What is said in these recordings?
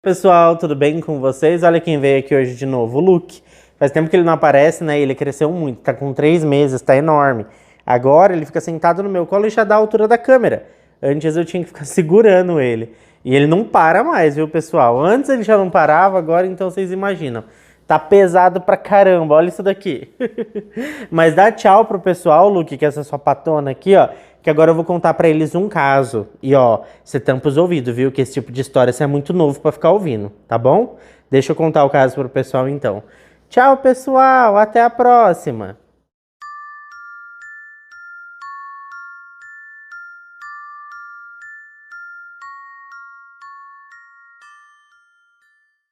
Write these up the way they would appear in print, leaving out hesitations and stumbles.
Pessoal, tudo bem com vocês? Olha quem veio aqui hoje de novo, o Luke. Faz tempo que ele não aparece, né? Ele cresceu muito, tá com 3 meses, tá enorme. Agora ele fica sentado no meu colo e já dá a altura da câmera. Antes eu tinha que ficar segurando ele. E ele não para mais, viu, pessoal? Antes ele já não parava, agora então vocês imaginam. Tá pesado pra caramba, olha isso daqui. Mas dá tchau pro pessoal, Luke, que é essa sua patona aqui, ó. Que agora eu vou contar pra eles um caso. E ó, você tampa os ouvidos, viu? Que esse tipo de história você é muito novo pra ficar ouvindo, tá bom? Deixa eu contar o caso pro pessoal então. Tchau, pessoal, até a próxima.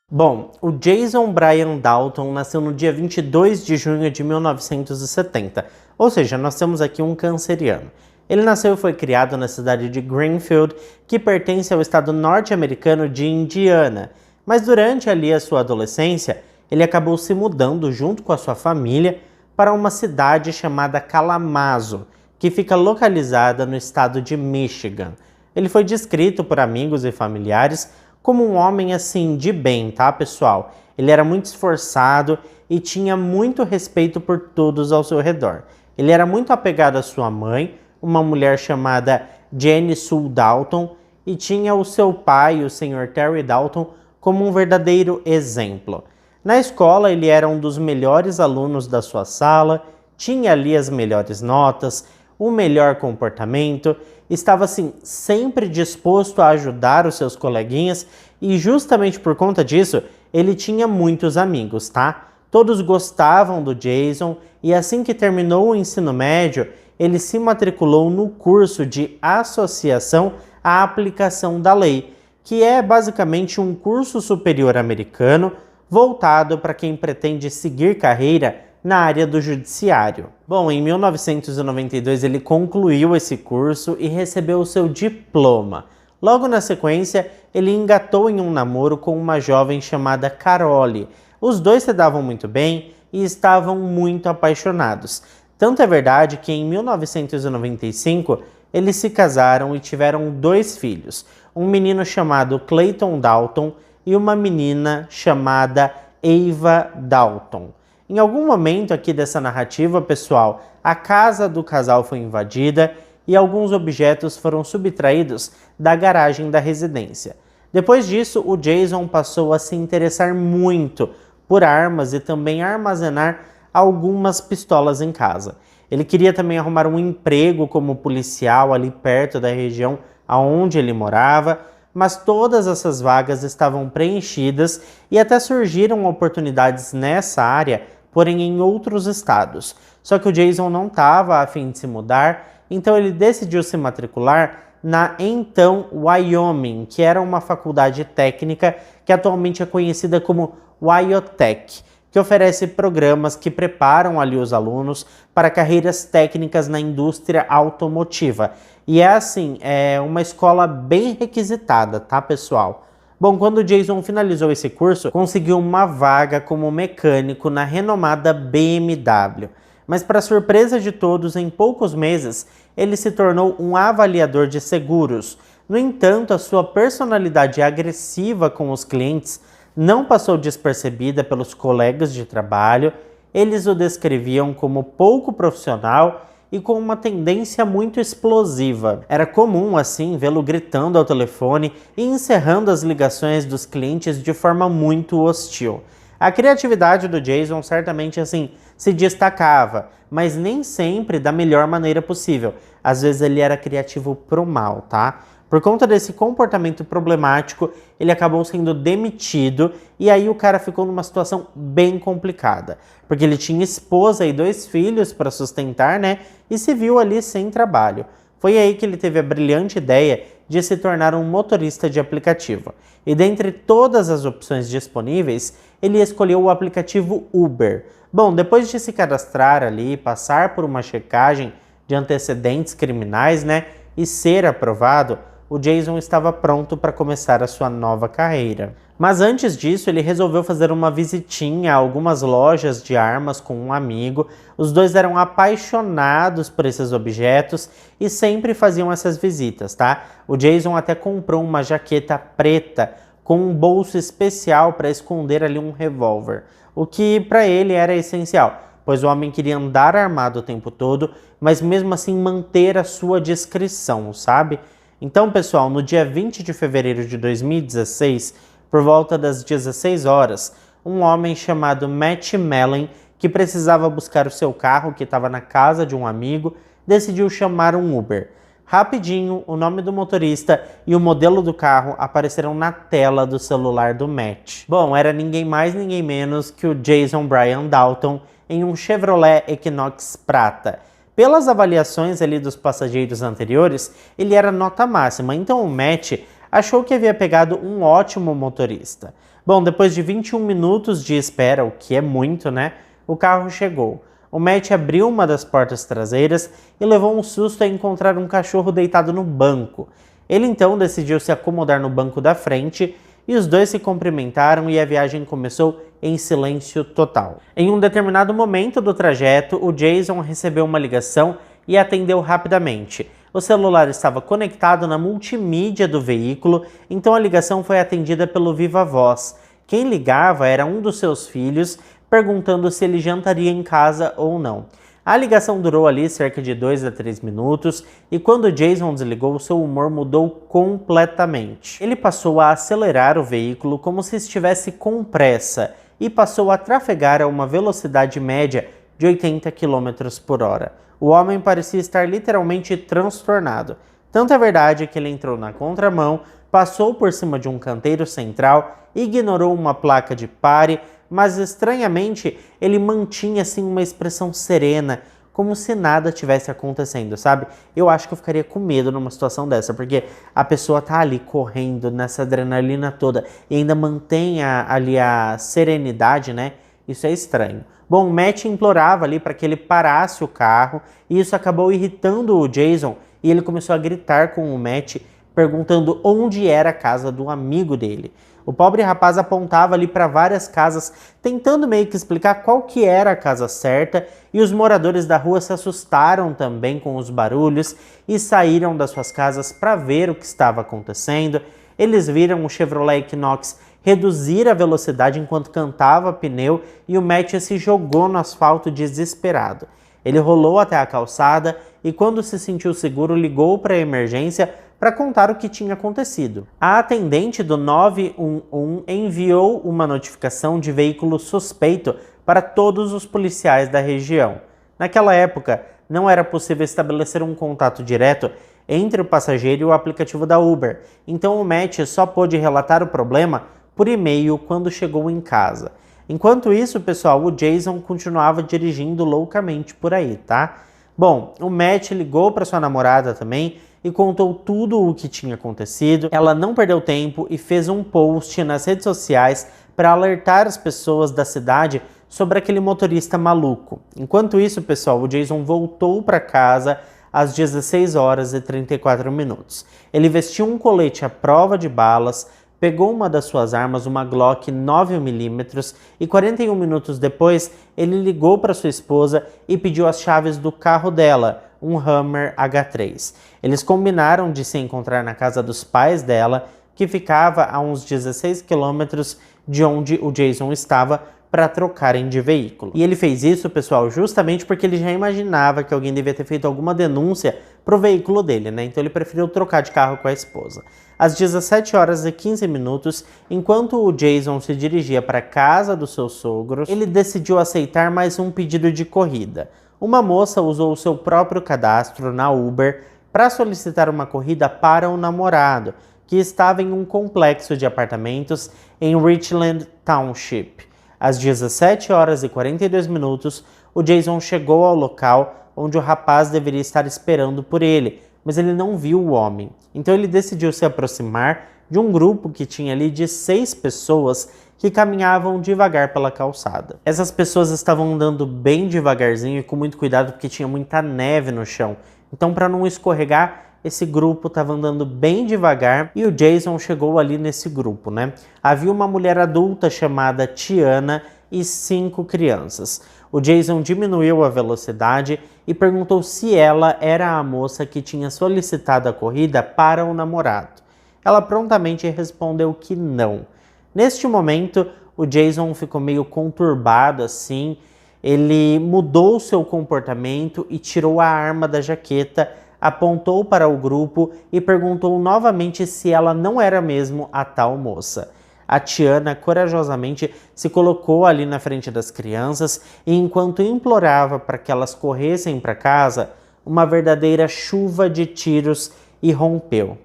Bom, o Jason Brian Dalton nasceu no dia 22 de junho de 1970, ou seja, nós temos aqui um canceriano. Ele nasceu e foi criado na cidade de Greenfield, que pertence ao estado norte-americano de Indiana. Mas durante ali a sua adolescência, ele acabou se mudando junto com a sua família para uma cidade chamada Kalamazoo, que fica localizada no estado de Michigan. Ele foi descrito por amigos e familiares como um homem assim de bem, tá, pessoal? Ele era muito esforçado e tinha muito respeito por todos ao seu redor. Ele era muito apegado à sua mãe, uma mulher chamada Jenny Sue Dalton, e tinha o seu pai, o Sr. Terry Dalton, como um verdadeiro exemplo. Na escola, ele era um dos melhores alunos da sua sala, tinha ali as melhores notas, o melhor comportamento, estava assim sempre disposto a ajudar os seus coleguinhas e justamente por conta disso ele tinha muitos amigos, tá? Todos gostavam do Jason e assim que terminou o ensino médio, ele se matriculou no curso de Associação à Aplicação da Lei, que é basicamente um curso superior americano voltado para quem pretende seguir carreira na área do judiciário. Bom, em 1992 ele concluiu esse curso e recebeu o seu diploma. Logo na sequência, ele engatou em um namoro com uma jovem chamada Carole. Os dois se davam muito bem e estavam muito apaixonados. Tanto é verdade que em 1995 eles se casaram e tiveram 2 filhos, um menino chamado Clayton Dalton e uma menina chamada Ava Dalton. Em algum momento aqui dessa narrativa, pessoal, a casa do casal foi invadida e alguns objetos foram subtraídos da garagem da residência. Depois disso, o Jason passou a se interessar muito por armas e também armazenar algumas pistolas em casa. Ele queria também arrumar um emprego como policial ali perto da região aonde ele morava, mas todas essas vagas estavam preenchidas e até surgiram oportunidades nessa área, porém em outros estados. Só que o Jason não estava a fim de se mudar, então ele decidiu se matricular na então Wyoming, que era uma faculdade técnica que atualmente é conhecida como Wyotech, que oferece programas que preparam ali os alunos para carreiras técnicas na indústria automotiva. E é assim, é uma escola bem requisitada, tá, pessoal? Bom, quando o Jason finalizou esse curso, conseguiu uma vaga como mecânico na renomada BMW. Mas para surpresa de todos, em poucos meses, ele se tornou um avaliador de seguros. No entanto, a sua personalidade agressiva com os clientes não passou despercebida pelos colegas de trabalho. Eles o descreviam como pouco profissional e com uma tendência muito explosiva. Era comum, assim, vê-lo gritando ao telefone e encerrando as ligações dos clientes de forma muito hostil. A criatividade do Jason certamente, assim, se destacava, mas nem sempre da melhor maneira possível. Às vezes ele era criativo pro mal, tá? Por conta desse comportamento problemático, ele acabou sendo demitido e aí o cara ficou numa situação bem complicada, porque ele tinha esposa e 2 filhos para sustentar, né? E se viu ali sem trabalho. Foi aí que ele teve a brilhante ideia de se tornar um motorista de aplicativo. E dentre todas as opções disponíveis, ele escolheu o aplicativo Uber. Bom, depois de se cadastrar ali, passar por uma checagem de antecedentes criminais, né? E ser aprovado, o Jason estava pronto para começar a sua nova carreira. Mas antes disso, ele resolveu fazer uma visitinha a algumas lojas de armas com um amigo. Os dois eram apaixonados por esses objetos e sempre faziam essas visitas, tá? O Jason até comprou uma jaqueta preta com um bolso especial para esconder ali um revólver, o que para ele era essencial, pois o homem queria andar armado o tempo todo, mas mesmo assim manter a sua discrição, sabe? Então, pessoal, no dia 20 de fevereiro de 2016, por volta das 16 horas, um homem chamado Matt Mellon, que precisava buscar o seu carro que estava na casa de um amigo, decidiu chamar um Uber. Rapidinho, o nome do motorista e o modelo do carro apareceram na tela do celular do Matt. Bom, era ninguém mais, ninguém menos que o Jason Brian Dalton em um Chevrolet Equinox prata. Pelas avaliações ali dos passageiros anteriores, ele era nota máxima, então o Matt achou que havia pegado um ótimo motorista. Bom, depois de 21 minutos de espera, o que é muito, né? O carro chegou. O Matt abriu uma das portas traseiras e levou um susto a encontrar um cachorro deitado no banco. Ele então decidiu se acomodar no banco da frente e os dois se cumprimentaram e a viagem começou em silêncio total. Em um determinado momento do trajeto, o Jason recebeu uma ligação e atendeu rapidamente. O celular estava conectado na multimídia do veículo, então a ligação foi atendida pelo Viva Voz. Quem ligava era um dos seus filhos, perguntando se ele jantaria em casa ou não. A ligação durou ali cerca de 2 a 3 minutos e quando Jason desligou, seu humor mudou completamente. Ele passou a acelerar o veículo como se estivesse com pressa e passou a trafegar a uma velocidade média de 80 km por hora. O homem parecia estar literalmente transtornado. Tanto é verdade que ele entrou na contramão, passou por cima de um canteiro central, ignorou uma placa de pare, mas estranhamente ele mantinha assim uma expressão serena, como se nada tivesse acontecendo, sabe? Eu acho que eu ficaria com medo numa situação dessa, porque a pessoa tá ali correndo nessa adrenalina toda e ainda mantém ali a serenidade, né? Isso é estranho. Bom, o Matt implorava ali para que ele parasse o carro e isso acabou irritando o Jason e ele começou a gritar com o Matt, perguntando onde era a casa do amigo dele. O pobre rapaz apontava ali para várias casas, tentando meio que explicar qual que era a casa certa, e os moradores da rua se assustaram também com os barulhos e saíram das suas casas para ver o que estava acontecendo. Eles viram o Chevrolet Equinox reduzir a velocidade enquanto cantava pneu e o Matt se jogou no asfalto desesperado. Ele rolou até a calçada e quando se sentiu seguro ligou para a emergência para contar o que tinha acontecido. A atendente do 911 enviou uma notificação de veículo suspeito para todos os policiais da região. Naquela época, não era possível estabelecer um contato direto entre o passageiro e o aplicativo da Uber, então o Matt só pôde relatar o problema por e-mail quando chegou em casa. Enquanto isso, pessoal, o Jason continuava dirigindo loucamente por aí, tá? Bom, o Matt ligou para sua namorada também e contou tudo o que tinha acontecido. Ela não perdeu tempo e fez um post nas redes sociais para alertar as pessoas da cidade sobre aquele motorista maluco. Enquanto isso, pessoal, o Jason voltou para casa às 16 horas e 34 minutos. Ele vestiu um colete à prova de balas, pegou uma das suas armas, uma Glock 9mm, e 41 minutos depois ele ligou para sua esposa e pediu as chaves do carro dela, um Hummer H3. Eles combinaram de se encontrar na casa dos pais dela, que ficava a uns 16 quilômetros de onde o Jason estava, para trocarem de veículo. E ele fez isso, pessoal, justamente porque ele já imaginava que alguém devia ter feito alguma denúncia pro veículo dele, né? Então ele preferiu trocar de carro com a esposa. Às 17 horas e 15 minutos, enquanto o Jason se dirigia para a casa dos seus sogros, ele decidiu aceitar mais um pedido de corrida. Uma moça usou o seu próprio cadastro na Uber para solicitar uma corrida para o namorado, que estava em um complexo de apartamentos em Richland Township. Às 17 horas e 42 minutos, o Jason chegou ao local onde o rapaz deveria estar esperando por ele, mas ele não viu o homem. Então ele decidiu se aproximar de um grupo que tinha ali de 6 pessoas que caminhavam devagar pela calçada. Essas pessoas estavam andando bem devagarzinho e com muito cuidado porque tinha muita neve no chão. Então, para não escorregar, esse grupo estava andando bem devagar e o Jason chegou ali nesse grupo, né? Havia uma mulher adulta chamada Tiana e 5 crianças. O Jason diminuiu a velocidade e perguntou se ela era a moça que tinha solicitado a corrida para o namorado. ela prontamente respondeu que não. Neste momento, o Jason ficou meio conturbado assim, ele mudou seu comportamento e tirou a arma da jaqueta, apontou para o grupo e perguntou novamente se ela não era mesmo a tal moça. A Tiana corajosamente se colocou ali na frente das crianças e, enquanto implorava para que elas corressem para casa, uma verdadeira chuva de tiros irrompeu.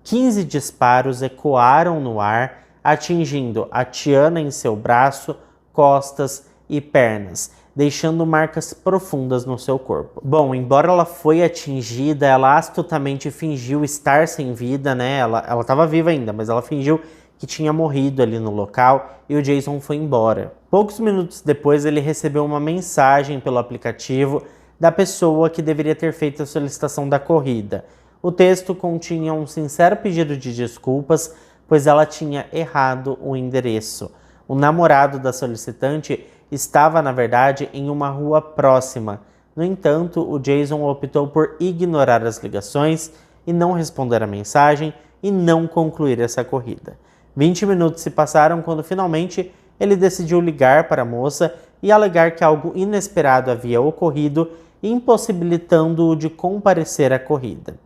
15 disparos ecoaram no ar, atingindo a Tiana em seu braço, costas e pernas, deixando marcas profundas no seu corpo. Bom, embora ela foi atingida, ela astutamente fingiu estar sem vida, né? Ela estava viva ainda, mas ela fingiu que tinha morrido ali no local e o Jason foi embora. Poucos minutos depois, ele recebeu uma mensagem pelo aplicativo da pessoa que deveria ter feito a solicitação da corrida. O texto continha um sincero pedido de desculpas, pois ela tinha errado o endereço. O namorado da solicitante estava, na verdade, em uma rua próxima. No entanto, o Jason optou por ignorar as ligações e não responder a mensagem e não concluir essa corrida. 20 minutos se passaram quando finalmente ele decidiu ligar para a moça e alegar que algo inesperado havia ocorrido, impossibilitando-o de comparecer à corrida.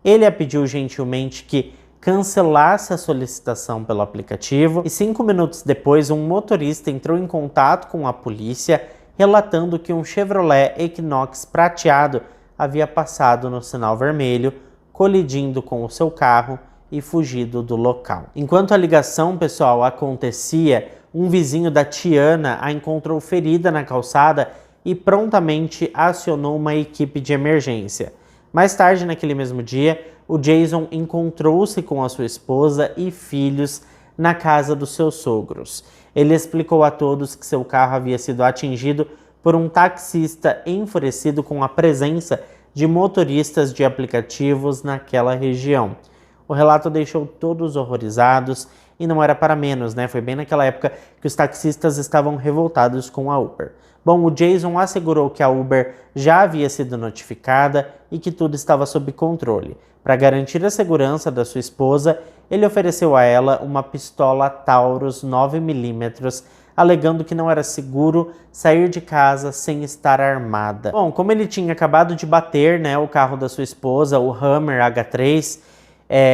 Ele a pediu gentilmente que cancelasse a solicitação pelo aplicativo e 5 minutos depois um motorista entrou em contato com a polícia relatando que um Chevrolet Equinox prateado havia passado no sinal vermelho, colidindo com o seu carro e fugido do local. Enquanto a ligação, pessoal, acontecia, um vizinho da Tiana a encontrou ferida na calçada e prontamente acionou uma equipe de emergência. Mais tarde, naquele mesmo dia, o Jason encontrou-se com a sua esposa e filhos na casa dos seus sogros. Ele explicou a todos que seu carro havia sido atingido por um taxista enfurecido com a presença de motoristas de aplicativos naquela região. O relato deixou todos horrorizados e não era para menos, né? Foi bem naquela época que os taxistas estavam revoltados com a Uber. Bom, o Jason assegurou que a Uber já havia sido notificada e que tudo estava sob controle. Para garantir a segurança da sua esposa, ele ofereceu a ela uma pistola Taurus 9mm, alegando que não era seguro sair de casa sem estar armada. Bom, como ele tinha acabado de bater, né, o carro da sua esposa, o Hummer H3,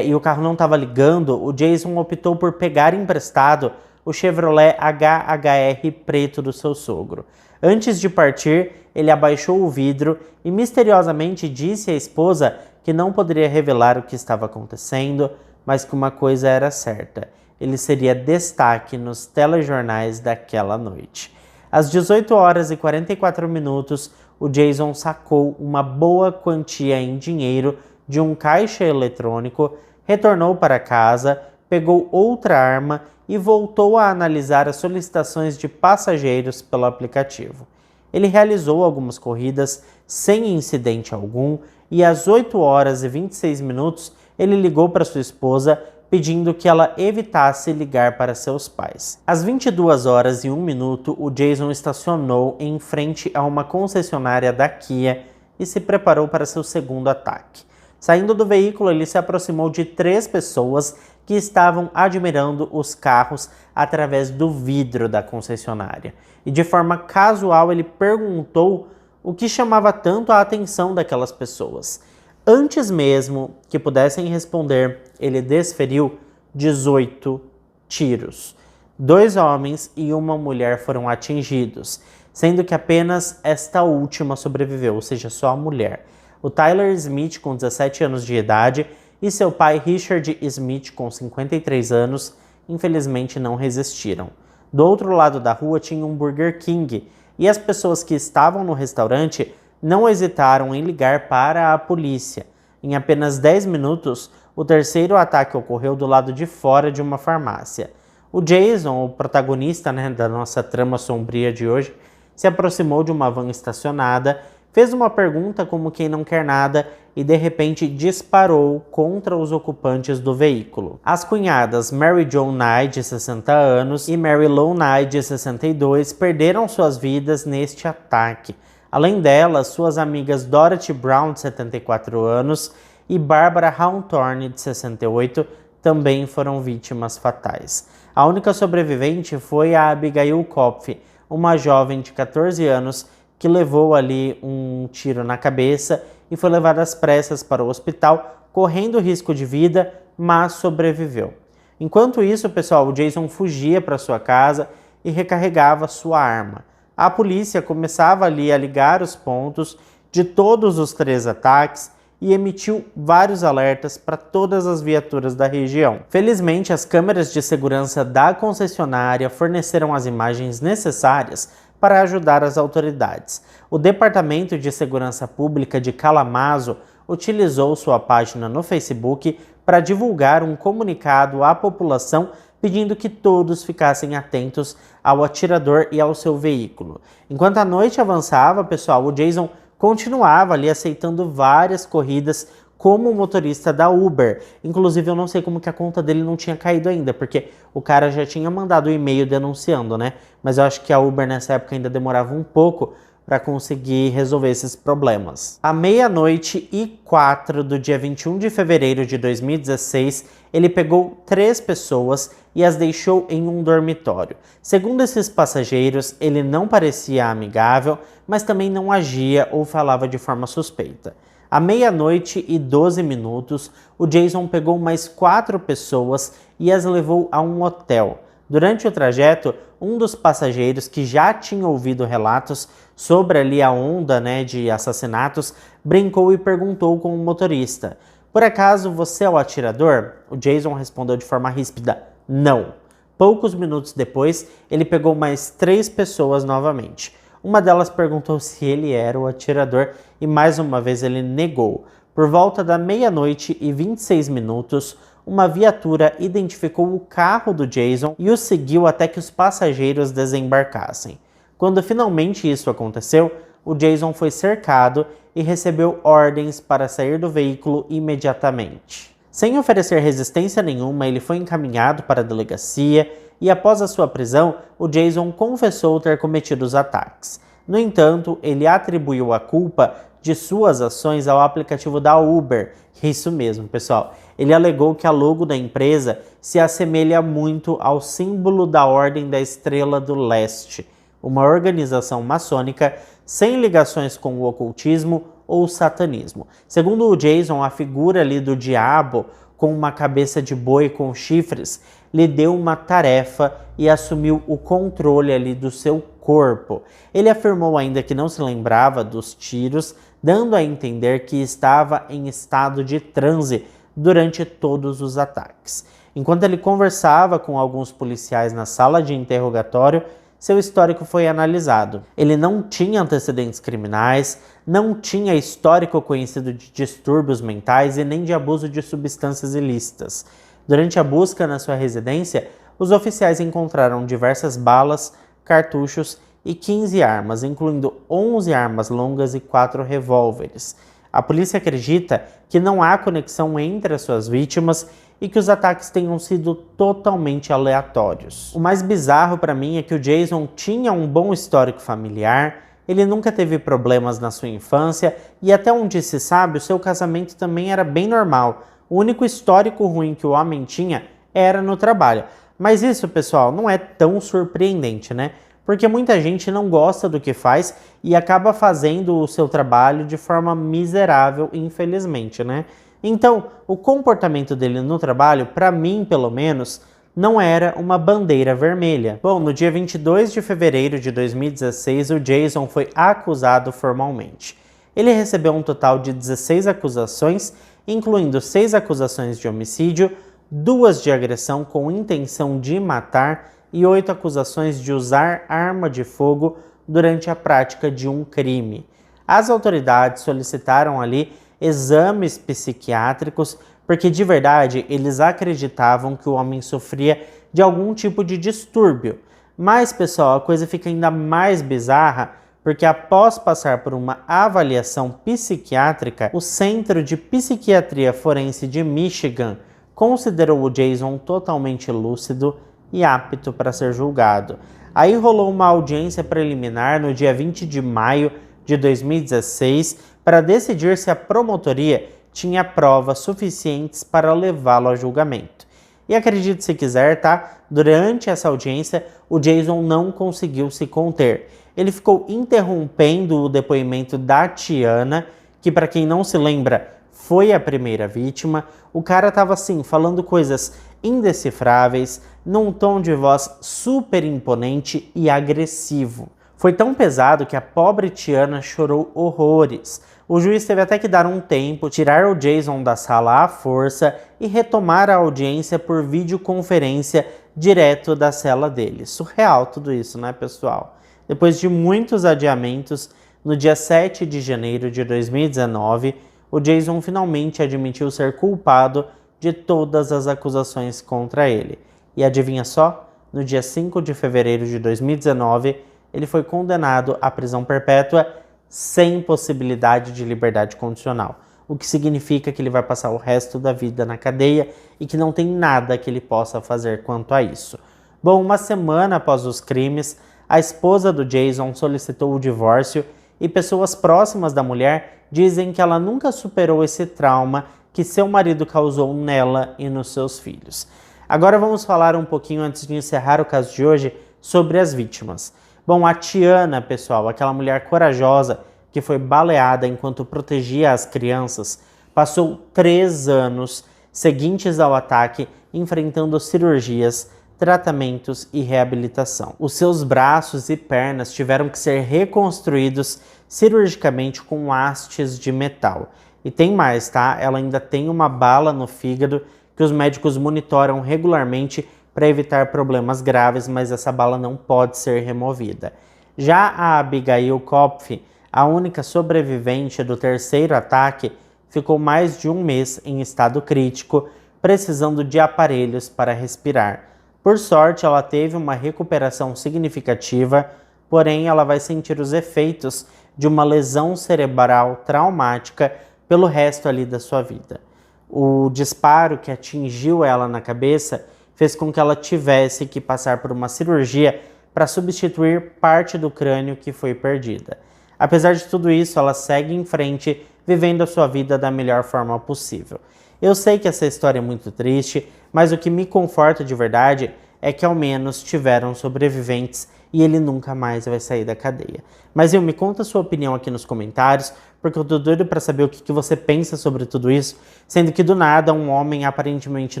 e o carro não estava ligando, o Jason optou por pegar emprestado o Chevrolet HHR preto do seu sogro. Antes de partir, ele abaixou o vidro e misteriosamente disse à esposa que não poderia revelar o que estava acontecendo, mas que uma coisa era certa: ele seria destaque nos telejornais daquela noite. Às 18h44, o Jason sacou uma boa quantia em dinheiro de um caixa eletrônico, retornou para casa, pegou outra arma e voltou a analisar as solicitações de passageiros pelo aplicativo. Ele realizou algumas corridas sem incidente algum e às 8h26 ele ligou para sua esposa pedindo que ela evitasse ligar para seus pais. Às 22h01, o Jason estacionou em frente a uma concessionária da Kia e se preparou para seu segundo ataque. Saindo do veículo, ele se aproximou de 3 pessoas que estavam admirando os carros através do vidro da concessionária. E de forma casual ele perguntou o que chamava tanto a atenção daquelas pessoas. Antes mesmo que pudessem responder, ele desferiu 18 tiros. 2 homens e uma mulher foram atingidos, sendo que apenas esta última sobreviveu, ou seja, só a mulher. O Tyler Smith, com 17 anos de idade, e seu pai Richard Smith, com 53 anos, infelizmente não resistiram. Do outro lado da rua tinha um Burger King, e as pessoas que estavam no restaurante não hesitaram em ligar para a polícia. Em apenas 10 minutos, o terceiro ataque ocorreu do lado de fora de uma farmácia. O Jason, o protagonista, da nossa trama sombria de hoje, se aproximou de uma van estacionada, fez uma pergunta como quem não quer nada e de repente disparou contra os ocupantes do veículo. As cunhadas Mary Jo Nye, de 60 anos, e Mary Lou Nye, de 62, perderam suas vidas neste ataque. Além delas, suas amigas Dorothy Brown, de 74 anos, e Barbara Hawthorne, de 68, também foram vítimas fatais. A única sobrevivente foi a Abigail Kopf, uma jovem de 14 anos que levou ali um tiro na cabeça e foi levada às pressas para o hospital, correndo risco de vida, mas sobreviveu. Enquanto isso, pessoal, o Jason fugia para sua casa e recarregava sua arma. A polícia começava ali a ligar os pontos de todos os 3 ataques e emitiu vários alertas para todas as viaturas da região. Felizmente, as câmeras de segurança da concessionária forneceram as imagens necessárias para ajudar as autoridades. O Departamento de Segurança Pública de Kalamazoo utilizou sua página no Facebook para divulgar um comunicado à população pedindo que todos ficassem atentos ao atirador e ao seu veículo. Enquanto a noite avançava, pessoal, o Jason continuava ali aceitando várias corridas como motorista da Uber. Inclusive, eu não sei como que a conta dele não tinha caído ainda, porque o cara já tinha mandado um e-mail denunciando, né? Mas eu acho que a Uber nessa época ainda demorava um pouco para conseguir resolver esses problemas. À 00:04 do dia 21 de fevereiro de 2016, ele pegou 3 pessoas e as deixou em um dormitório. Segundo esses passageiros, ele não parecia amigável, mas também não agia ou falava de forma suspeita. À 00:12, o Jason pegou mais 4 pessoas e as levou a um hotel. Durante o trajeto, um dos passageiros que já tinha ouvido relatos sobre ali a onda, de assassinatos, brincou e perguntou com o motorista: "Por acaso você é o atirador?" O Jason respondeu de forma ríspida: "Não." Poucos minutos depois, ele pegou mais 3 pessoas novamente. Uma delas perguntou se ele era o atirador e mais uma vez ele negou. Por volta da 00:26, uma viatura identificou o carro do Jason e o seguiu até que os passageiros desembarcassem. Quando finalmente isso aconteceu, o Jason foi cercado e recebeu ordens para sair do veículo imediatamente. Sem oferecer resistência nenhuma, ele foi encaminhado para a delegacia e após a sua prisão, o Jason confessou ter cometido os ataques. No entanto, ele atribuiu a culpa de suas ações ao aplicativo da Uber. Isso mesmo, pessoal. Ele alegou que a logo da empresa se assemelha muito ao símbolo da Ordem da Estrela do Leste, uma organização maçônica sem ligações com o ocultismo ou satanismo. Segundo o Jason, a figura ali do diabo com uma cabeça de boi com chifres lhe deu uma tarefa e assumiu o controle ali do seu corpo. Ele afirmou ainda que não se lembrava dos tiros, dando a entender que estava em estado de transe durante todos os ataques. Enquanto ele conversava com alguns policiais na sala de interrogatório, seu histórico foi analisado. Ele não tinha antecedentes criminais, não tinha histórico conhecido de distúrbios mentais e nem de abuso de substâncias ilícitas. Durante a busca na sua residência, os oficiais encontraram diversas balas, cartuchos e 15 armas, incluindo 11 armas longas e 4 revólveres. A polícia acredita que não há conexão entre as suas vítimas e que os ataques tenham sido totalmente aleatórios. O mais bizarro para mim é que o Jason tinha um bom histórico familiar, ele nunca teve problemas na sua infância e até onde se sabe, o seu casamento também era bem normal. O único histórico ruim que o homem tinha era no trabalho. Mas isso, pessoal, não é tão surpreendente, né? Porque muita gente não gosta do que faz e acaba fazendo o seu trabalho de forma miserável, infelizmente, né? Então, o comportamento dele no trabalho, para mim, pelo menos, não era uma bandeira vermelha. Bom, no dia 22 de fevereiro de 2016, o Jason foi acusado formalmente. Ele recebeu um total de 16 acusações, incluindo 6 acusações de homicídio, 2 de agressão com intenção de matar e 8 acusações de usar arma de fogo durante a prática de um crime. As autoridades solicitaram ali exames psiquiátricos porque de verdade eles acreditavam que o homem sofria de algum tipo de distúrbio. Mas, pessoal, a coisa fica ainda mais bizarra porque após passar por uma avaliação psiquiátrica, o Centro de Psiquiatria Forense de Michigan considerou o Jason totalmente lúcido e apto para ser julgado. Aí rolou uma audiência preliminar no dia 20 de maio de 2016 para decidir se a promotoria tinha provas suficientes para levá-lo a julgamento. E acredite se quiser, tá? Durante essa audiência, o Jason não conseguiu se conter. Ele ficou interrompendo o depoimento da Tiana, que para quem não se lembra, foi a primeira vítima. O cara tava assim, falando coisas indecifráveis, num tom de voz super imponente e agressivo. Foi tão pesado que a pobre Tiana chorou horrores. O juiz teve até que dar um tempo, tirar o Jason da sala à força e retomar a audiência por videoconferência direto da cela dele. Surreal tudo isso, né, pessoal? Depois de muitos adiamentos, no dia 7 de janeiro de 2019, o Jason finalmente admitiu ser culpado de todas as acusações contra ele. E adivinha só? No dia 5 de fevereiro de 2019, ele foi condenado à prisão perpétua sem possibilidade de liberdade condicional, o que significa que ele vai passar o resto da vida na cadeia e que não tem nada que ele possa fazer quanto a isso. Bom, uma semana após os crimes, a esposa do Jason solicitou o divórcio e pessoas próximas da mulher dizem que ela nunca superou esse trauma que seu marido causou nela e nos seus filhos. Agora vamos falar um pouquinho, antes de encerrar o caso de hoje, sobre as vítimas. Bom, a Tiana, pessoal, aquela mulher corajosa que foi baleada enquanto protegia as crianças, passou 3 anos seguintes ao ataque enfrentando cirurgias, tratamentos e reabilitação. Os seus braços e pernas tiveram que ser reconstruídos cirurgicamente com hastes de metal. E tem mais, tá? Ela ainda tem uma bala no fígado que os médicos monitoram regularmente para evitar problemas graves, mas essa bala não pode ser removida. Já a Abigail Kopf, a única sobrevivente do terceiro ataque, ficou mais de 1 mês em estado crítico, precisando de aparelhos para respirar. Por sorte, ela teve uma recuperação significativa, porém ela vai sentir os efeitos de uma lesão cerebral traumática pelo resto ali da sua vida. O disparo que atingiu ela na cabeça fez com que ela tivesse que passar por uma cirurgia para substituir parte do crânio que foi perdida. Apesar de tudo isso, ela segue em frente, vivendo a sua vida da melhor forma possível. Eu sei que essa história é muito triste, mas o que me conforta de verdade é que ao menos tiveram sobreviventes e ele nunca mais vai sair da cadeia. Mas me conta a sua opinião aqui nos comentários, porque eu tô doido para saber o que você pensa sobre tudo isso, sendo que do nada um homem aparentemente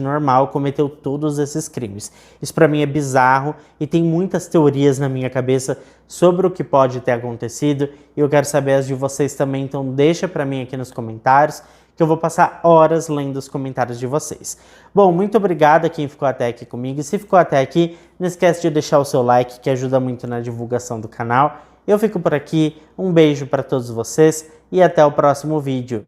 normal cometeu todos esses crimes. Isso para mim é bizarro e tem muitas teorias na minha cabeça sobre o que pode ter acontecido e eu quero saber as de vocês também, então deixa para mim aqui nos comentários, que eu vou passar horas lendo os comentários de vocês. Bom, muito obrigado a quem ficou até aqui comigo. E se ficou até aqui, não esquece de deixar o seu like, que ajuda muito na divulgação do canal. Eu fico por aqui, um beijo para todos vocês e até o próximo vídeo.